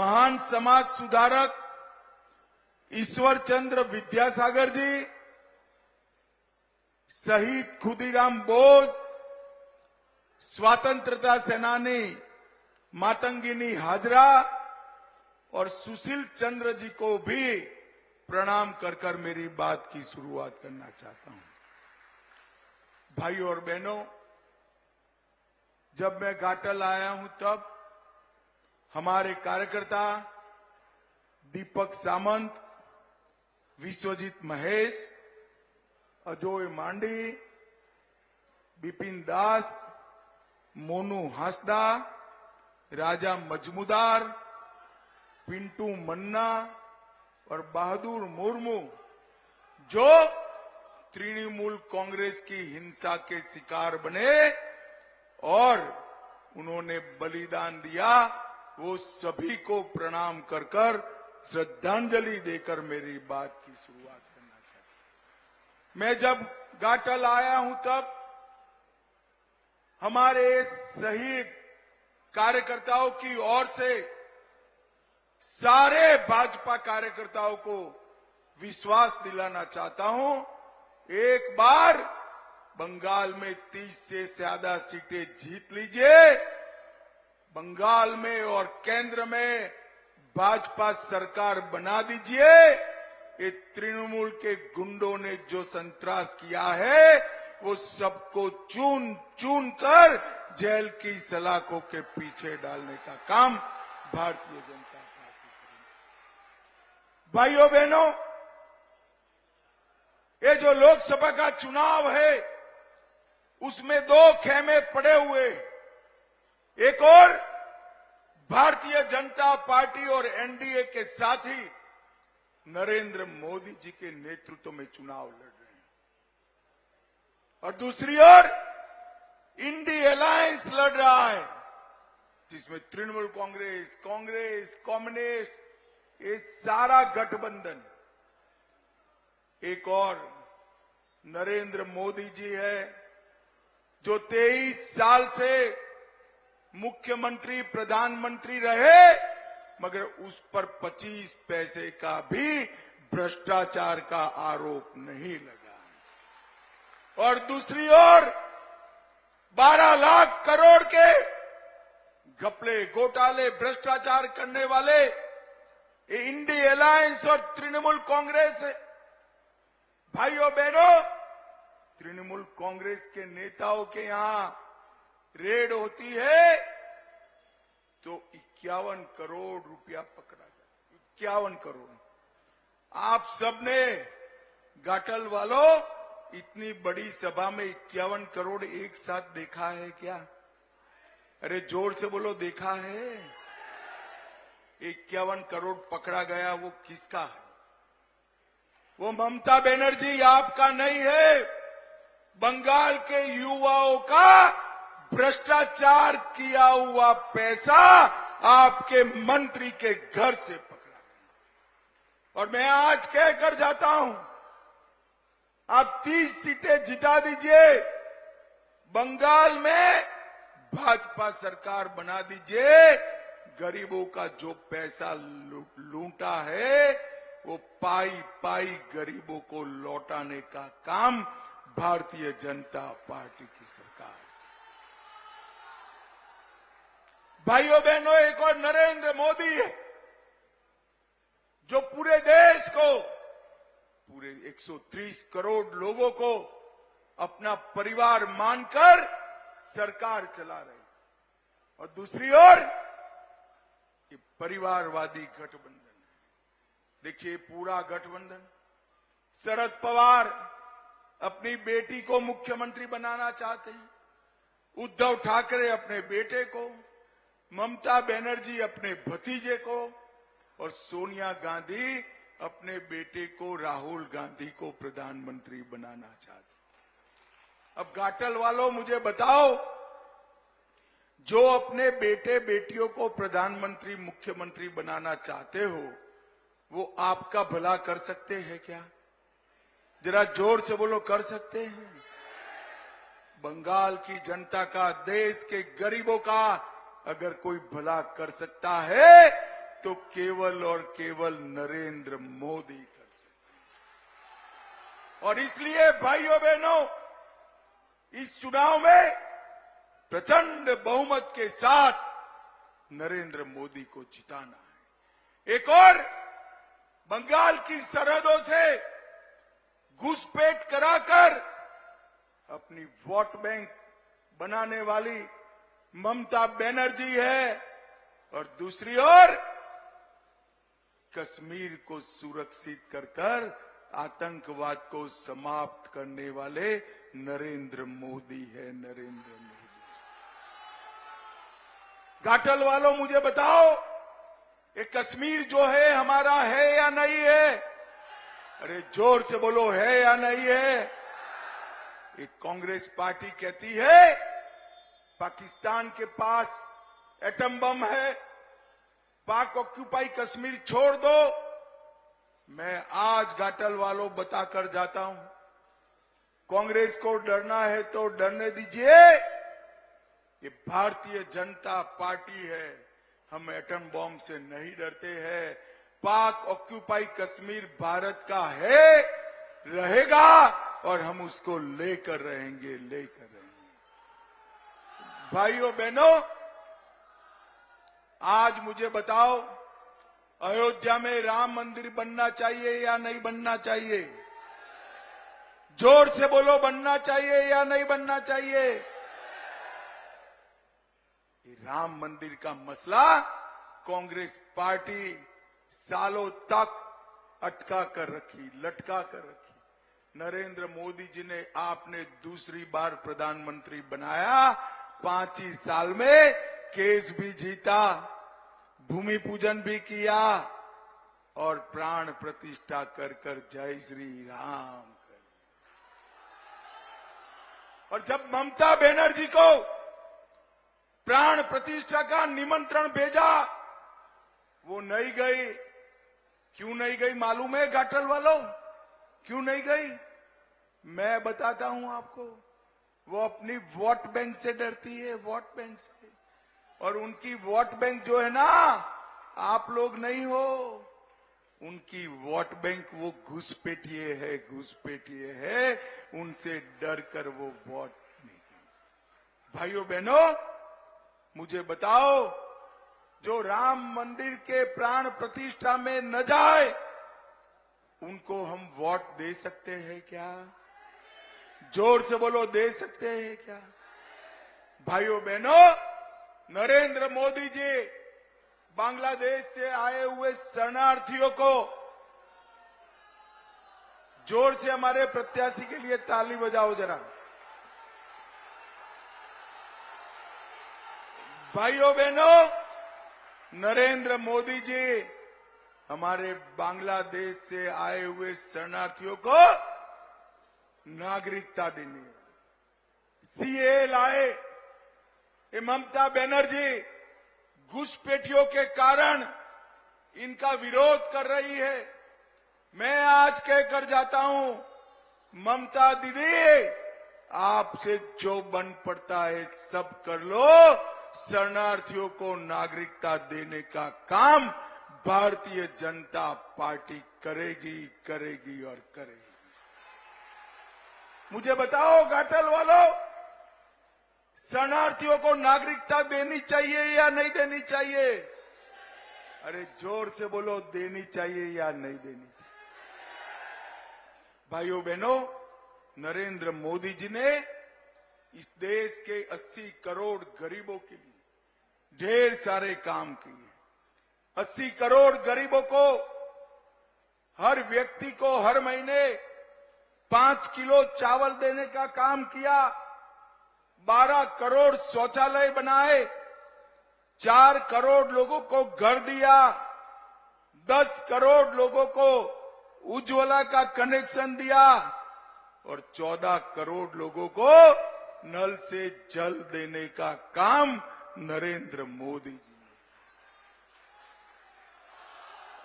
महान समाज सुधारक ईश्वर चंद्र विद्यासागर जी, शहीद खुदीराम बोस, स्वतंत्रता सेनानी मातंगिनी हाजरा और सुशील चंद्र जी को भी प्रणाम कर कर मेरी बात की शुरुआत करना चाहता हूं। भाइयों और बहनों, जब मैं घाटल आया हूं तब हमारे कार्यकर्ता दीपक सामंत, विश्वजीत महेश, अजोय मांडी, बिपिन दास, मोनू हांसदा, राजा मजमुदार, पिंटू मन्ना और बहादुर मुर्मू, जो तृणमूल कांग्रेस की हिंसा के शिकार बने और उन्होंने बलिदान दिया, वो सभी को प्रणाम कर कर श्रद्धांजलि देकर मेरी बात की शुरुआत करना चाहता हूं। मैं जब घाटल आया हूं तब हमारे शहीद कार्यकर्ताओं की ओर से सारे भाजपा कार्यकर्ताओं को विश्वास दिलाना चाहता हूं, एक बार बंगाल में 30 से ज्यादा सीटें जीत लीजिए। बंगाल में और केंद्र में भाजपा सरकार बना दीजिए। ये तृणमूल के गुंडों ने जो संतरास किया है, वो सबको चुन चुन कर जेल की सलाखों के पीछे डालने का काम भारतीय जनता पार्टी करेगी। भाइयों बहनों, ये जो लोकसभा का चुनाव है, उसमें दो खेमे पड़े हुए, एक और भारतीय जनता पार्टी और एनडीए के साथी नरेंद्र मोदी जी के नेतृत्व में चुनाव लड़ रहे हैं, और दूसरी ओर इंडी अलायंस लड़ रहा है, जिसमें तृणमूल कांग्रेस, कांग्रेस, कम्युनिस्ट, ये सारा गठबंधन। एक और नरेंद्र मोदी जी है, जो 23 साल से मुख्यमंत्री प्रधानमंत्री रहे, मगर उस पर 25 पैसे का भी भ्रष्टाचार का आरोप नहीं लगा। और दूसरी ओर 12 लाख करोड़ के घपले, घोटाले, भ्रष्टाचार करने वाले ये इंडी अलायंस और तृणमूल कांग्रेस है। भाइयों बहनों, तृणमूल कांग्रेस के नेताओं के यहां रेड होती है तो 51 करोड़ रुपया पकड़ा जाता। 51 करोड़। आप सबने घाटल वालों इतनी बड़ी सभा में 51 करोड़ एक साथ देखा है क्या? अरे जोर से बोलो, देखा है? 51 करोड़ पकड़ा गया, वो किसका है? वो ममता बनर्जी आपका नहीं है, बंगाल के युवाओं का भ्रष्टाचार किया हुआ पैसा आपके मंत्री के घर से पकड़ा गया। और मैं आज कहकर जाता हूं, आप 30 सीटें जिता दीजिए, बंगाल में भाजपा सरकार बना दीजिए, गरीबों का जो पैसा लूटा है वो पाई पाई गरीबों को लौटाने का काम भारतीय जनता पार्टी की सरकार। भाइयों बहनों, एक और नरेंद्र मोदी है, जो पूरे देश को, पूरे 130 करोड़ लोगों को अपना परिवार मानकर सरकार चला रहे, और दूसरी ओर ये परिवारवादी गठबंधन। देखिए, पूरा गठबंधन, शरद पवार अपनी बेटी को मुख्यमंत्री बनाना चाहते हैं, उद्धव ठाकरे अपने बेटे को, ममता बनर्जी अपने भतीजे को, और सोनिया गांधी अपने बेटे को, राहुल गांधी को प्रधानमंत्री बनाना चाहते। अब घाटल वालों, मुझे बताओ, जो अपने बेटे बेटियों को प्रधानमंत्री मुख्यमंत्री बनाना चाहते हो, वो आपका भला कर सकते हैं क्या? जरा जोर से बोलो, कर सकते हैं? बंगाल की जनता का, देश के गरीबों का अगर कोई भला कर सकता है तो केवल और केवल नरेंद्र मोदी कर सकते हैं। और इसलिए भाइयों बहनों, इस चुनाव में प्रचंड बहुमत के साथ नरेंद्र मोदी को जिताना है। एक और बंगाल की सरहदों से घुसपैठ कराकर अपनी वोट बैंक बनाने वाली ममता बनर्जी है, और दूसरी ओर कश्मीर को सुरक्षित कर आतंकवाद को समाप्त करने वाले नरेंद्र मोदी है, नरेंद्र मोदी। घाटल वालों, मुझे बताओ, ये कश्मीर जो है हमारा है या नहीं है? अरे जोर से बोलो, है या नहीं है? ये कांग्रेस पार्टी कहती है पाकिस्तान के पास एटम बम है, पाक ऑक्यूपाई कश्मीर छोड़ दो। मैं आज घाटल वालों बताकर जाता हूं, कांग्रेस को डरना है तो डरने दीजिए, ये भारतीय जनता पार्टी है, हम एटम बम से नहीं डरते हैं। पाक ऑक्यूपाई कश्मीर भारत का है, रहेगा, और हम उसको लेकर रहेंगे, लेकर रहेंगे। भाइयों बहनों, आज मुझे बताओ, अयोध्या में राम मंदिर बनना चाहिए या नहीं बनना चाहिए? जोर से बोलो, बनना चाहिए या नहीं बनना चाहिए? राम मंदिर का मसला कांग्रेस पार्टी सालों तक अटका कर रखी, लटका कर रखी। नरेंद्र मोदी जी ने आपने दूसरी बार प्रधानमंत्री बनाया, 5 ही साल में केस भी जीता, भूमि पूजन भी किया, और प्राण प्रतिष्ठा कर कर जय श्री राम कर। और जब ममता बनर्जी को प्राण प्रतिष्ठा का निमंत्रण भेजा, वो नहीं गई। क्यों नहीं गई मालूम है घाटल वालों? क्यों नहीं गई? मैं बताता हूं आपको। वो अपनी वोट बैंक से डरती है, वोट बैंक से। और उनकी वोट बैंक जो है ना, आप लोग नहीं हो। उनकी वोट बैंक वो घुसपैठिए है, घुसपैठिए है, उनसे डर कर वो वोट नहीं गई। भाइयों बहनों, मुझे बताओ, जो राम मंदिर के प्राण प्रतिष्ठा में न जाए, उनको हम वोट दे सकते हैं क्या? जोर से बोलो, दे सकते हैं क्या? भाइयों बहनों, नरेंद्र मोदी जी बांग्लादेश से आए हुए शरणार्थियों को, जोर से हमारे प्रत्याशी के लिए ताली बजाओ जरा। भाइयों बहनों, नरेंद्र मोदी जी हमारे बांग्लादेश से आए हुए शरणार्थियों को नागरिकता देने, सीए लाए। ये ममता बनर्जी घुसपैठियों के कारण इनका विरोध कर रही है। मैं आज कहकर जाता हूं, ममता दीदी, आपसे जो बन पड़ता है सब कर लो, शरणार्थियों को नागरिकता देने का काम भारतीय जनता पार्टी करेगी, करेगी और करेगी। मुझे बताओ घाटल वालों, शरणार्थियों को नागरिकता देनी चाहिए या नहीं देनी चाहिए? अरे जोर से बोलो, देनी चाहिए या नहीं देनी चाहिए? भाइयों बहनों, नरेंद्र मोदी जी ने इस देश के 80 करोड़ गरीबों के लिए ढेर सारे काम किए। 80 करोड़ गरीबों को, हर व्यक्ति को हर महीने 5 किलो चावल देने का काम किया। 12 करोड़ शौचालय बनाए, 4 करोड़ लोगों को घर दिया, 10 करोड़ लोगों को उज्ज्वला का कनेक्शन दिया, और 14 करोड़ लोगों को नल से जल देने का काम नरेंद्र मोदी जी ने।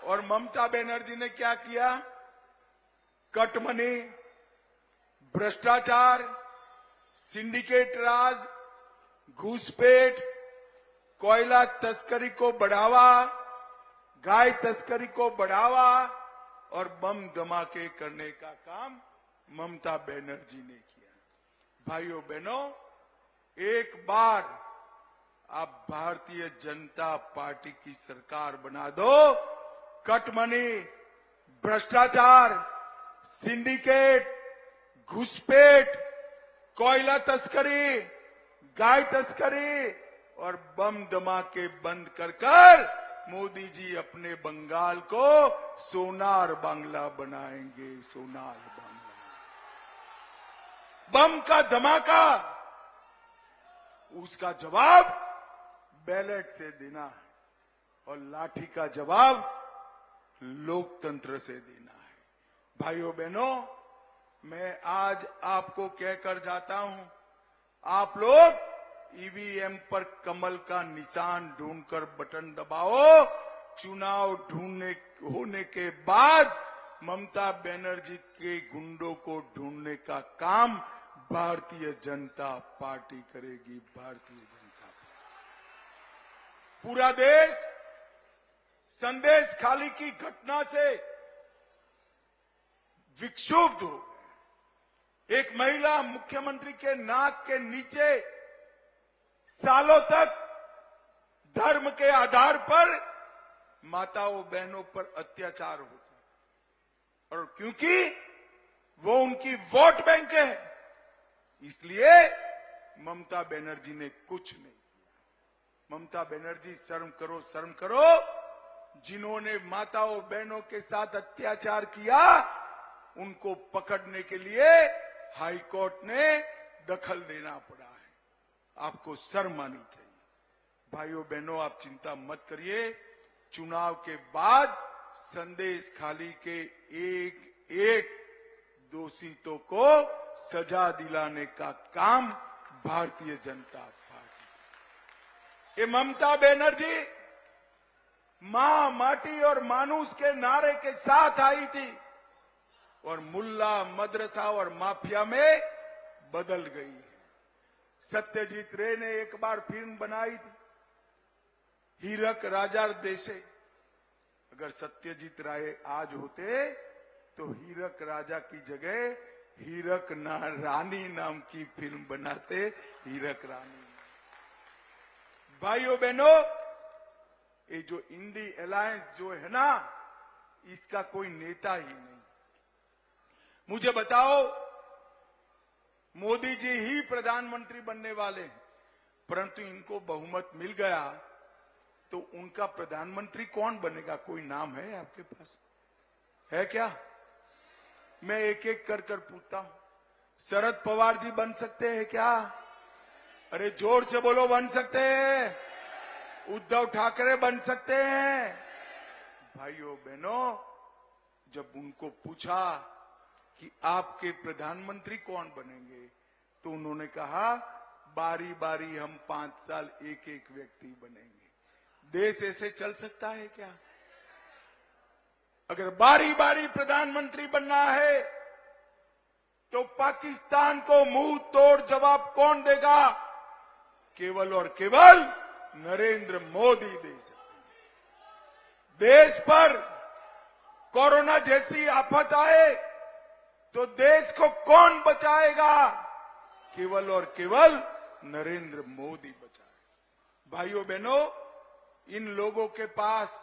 और ममता बनर्जी ने क्या किया? कटमनी, भ्रष्टाचार, सिंडिकेट राज, घुसपैठ, कोयला तस्करी को बढ़ावा, गाय तस्करी को बढ़ावा और बम धमाके करने का काम ममता बनर्जी ने किया। भाइयों बहनों, एक बार आप भारतीय जनता पार्टी की सरकार बना दो, कटमनी, भ्रष्टाचार, सिंडिकेट, घुसपैठ, कोयला तस्करी, गाय तस्करी और बम धमाके बंद कर मोदी जी अपने बंगाल को सोनार बांग्ला बनाएंगे। सोनार बांग्ला। बम का धमाका, उसका जवाब बैलेट से देना है और लाठी का जवाब लोकतंत्र से देना है। भाइयों बहनों, मैं आज आपको कहकर जाता हूं, आप लोग ईवीएम पर कमल का निशान ढूंढकर बटन दबाओ। चुनाव होने के बाद ममता बनर्जी के गुंडों को ढूंढने का काम भारतीय जनता पार्टी करेगी। भारतीय जनता पार्टी। पूरा देश संदेश खाली की घटना से विक्षुब्ध हो गया। एक महिला मुख्यमंत्री के नाक के नीचे सालों तक धर्म के आधार पर माताओं बहनों पर अत्याचार होता है और क्योंकि वो उनकी वोट बैंक है, इसलिए ममता बनर्जी ने कुछ नहीं किया। ममता बनर्जी, शर्म करो, शर्म करो। जिन्होंने माताओं बहनों के साथ अत्याचार किया, उनको पकड़ने के लिए हाईकोर्ट ने दखल देना पड़ा है। आपको शर्म आनी चाहिए। भाइयों बहनों, आप चिंता मत करिए। चुनाव के बाद संदेश खाली के एक एक दोषियों को सजा दिलाने का काम भारतीय जनता पार्टी। ये ममता बनर्जी मां, माटी और मानुष के नारे के साथ आई थी और मुल्ला, मदरसा और माफिया में बदल गई है। सत्यजीत रे ने एक बार फिल्म बनाई थी, हीरक राजा देशे। अगर सत्यजीत राय आज होते तो हीरक राजा की जगह हीरक रानी नाम की फिल्म बनाते। हीरक रानी। भाइयों बहनों, ये जो इंडी अलायंस जो है ना, इसका कोई नेता ही नहीं। मुझे बताओ, मोदी जी ही प्रधानमंत्री बनने वाले हैं, परंतु इनको बहुमत मिल गया तो उनका प्रधानमंत्री कौन बनेगा? कोई नाम है आपके पास? है क्या? मैं एक एक कर पूछता हूं। शरद पवार जी बन सकते हैं क्या? अरे जोर से बोलो, बन सकते हैं? उद्धव ठाकरे बन सकते हैं? भाइयों बहनों, जब उनको पूछा कि आपके प्रधानमंत्री कौन बनेंगे, तो उन्होंने कहा बारी बारी हम 5 साल एक एक व्यक्ति बनेंगे। देश ऐसे चल सकता है क्या? अगर बारी बारी प्रधानमंत्री बनना है तो पाकिस्तान को मुंह तोड़ जवाब कौन देगा? केवल और केवल नरेंद्र मोदी दे सकते हैं। देश पर कोरोना जैसी आफत आए तो देश को कौन बचाएगा? केवल और केवल नरेंद्र मोदी बचाएगा। भाइयों बहनों, इन लोगों के पास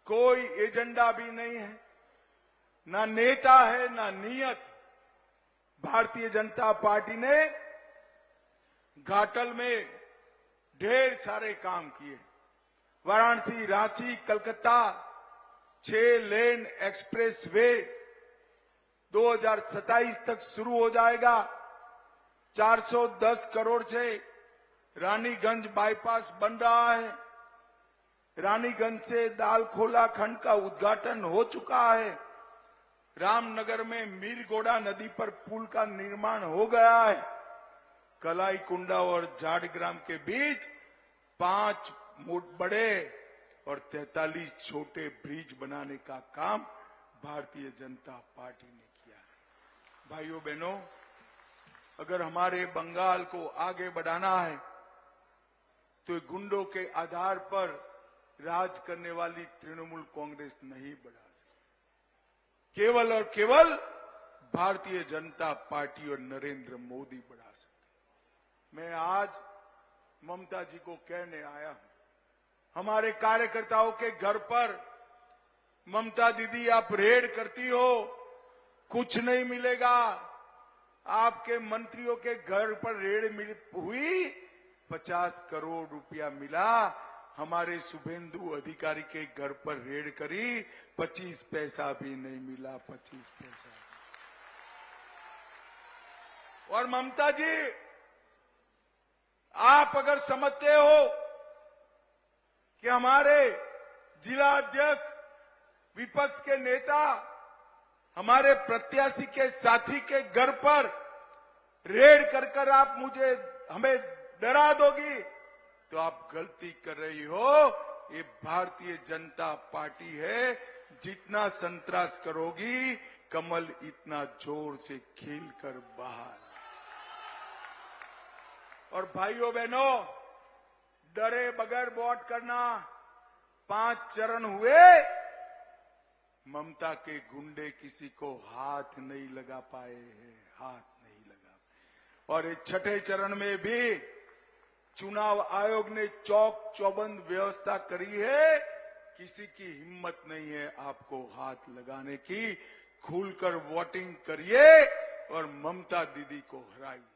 कोई एजेंडा भी नहीं है, ना नेता है, ना नीयत। भारतीय जनता पार्टी ने घाटल में ढेर सारे काम किए। वाराणसी, रांची, कलकत्ता 6 लेन एक्सप्रेस वे 2027 तक शुरू हो जाएगा। 410 करोड़ से रानीगंज बाईपास बन रहा है। रानीगंज से दालखोला खंड का उद्घाटन हो चुका है। रामनगर में मीरगोड़ा नदी पर पुल का निर्माण हो गया है। कलाई कुंडा और जाड़ग्राम के बीच 5 बड़े और 43 छोटे ब्रिज बनाने का काम भारतीय जनता पार्टी ने किया है। भाइयों बहनों, अगर हमारे बंगाल को आगे बढ़ाना है तो गुंडों के आधार पर राज करने वाली तृणमूल कांग्रेस नहीं बढ़ा सकती। केवल और केवल भारतीय जनता पार्टी और नरेंद्र मोदी बढ़ा सकते। मैं आज ममता जी को कहने आया हूं, हमारे कार्यकर्ताओं के घर पर ममता दीदी आप रेड करती हो, कुछ नहीं मिलेगा। आपके मंत्रियों के घर पर रेड हुई, 50 करोड़ रुपया मिला। हमारे शुभेंदु अधिकारी के घर पर रेड करी, 25 पैसा भी नहीं मिला, 25 पैसा। और ममता जी, आप अगर समझते हो कि हमारे जिला अध्यक्ष, विपक्ष के नेता, हमारे प्रत्याशी के साथी के घर पर रेड कर आप हमें डरा दोगी, तो आप गलती कर रही हो। ये भारतीय जनता पार्टी है, जितना संतरास करोगी कमल इतना जोर से खिल कर बाहर। और भाइयों बहनों, डरे बगैर वोट करना। 5 चरण हुए, ममता के गुंडे किसी को हाथ नहीं लगा पाए हैं, हाथ नहीं लगा। और इस 6ठे चरण में भी चुनाव आयोग ने चौक चौबंद व्यवस्था करी है, किसी की हिम्मत नहीं है आपको हाथ लगाने की। खुलकर वोटिंग करिए और ममता दीदी को हराइए।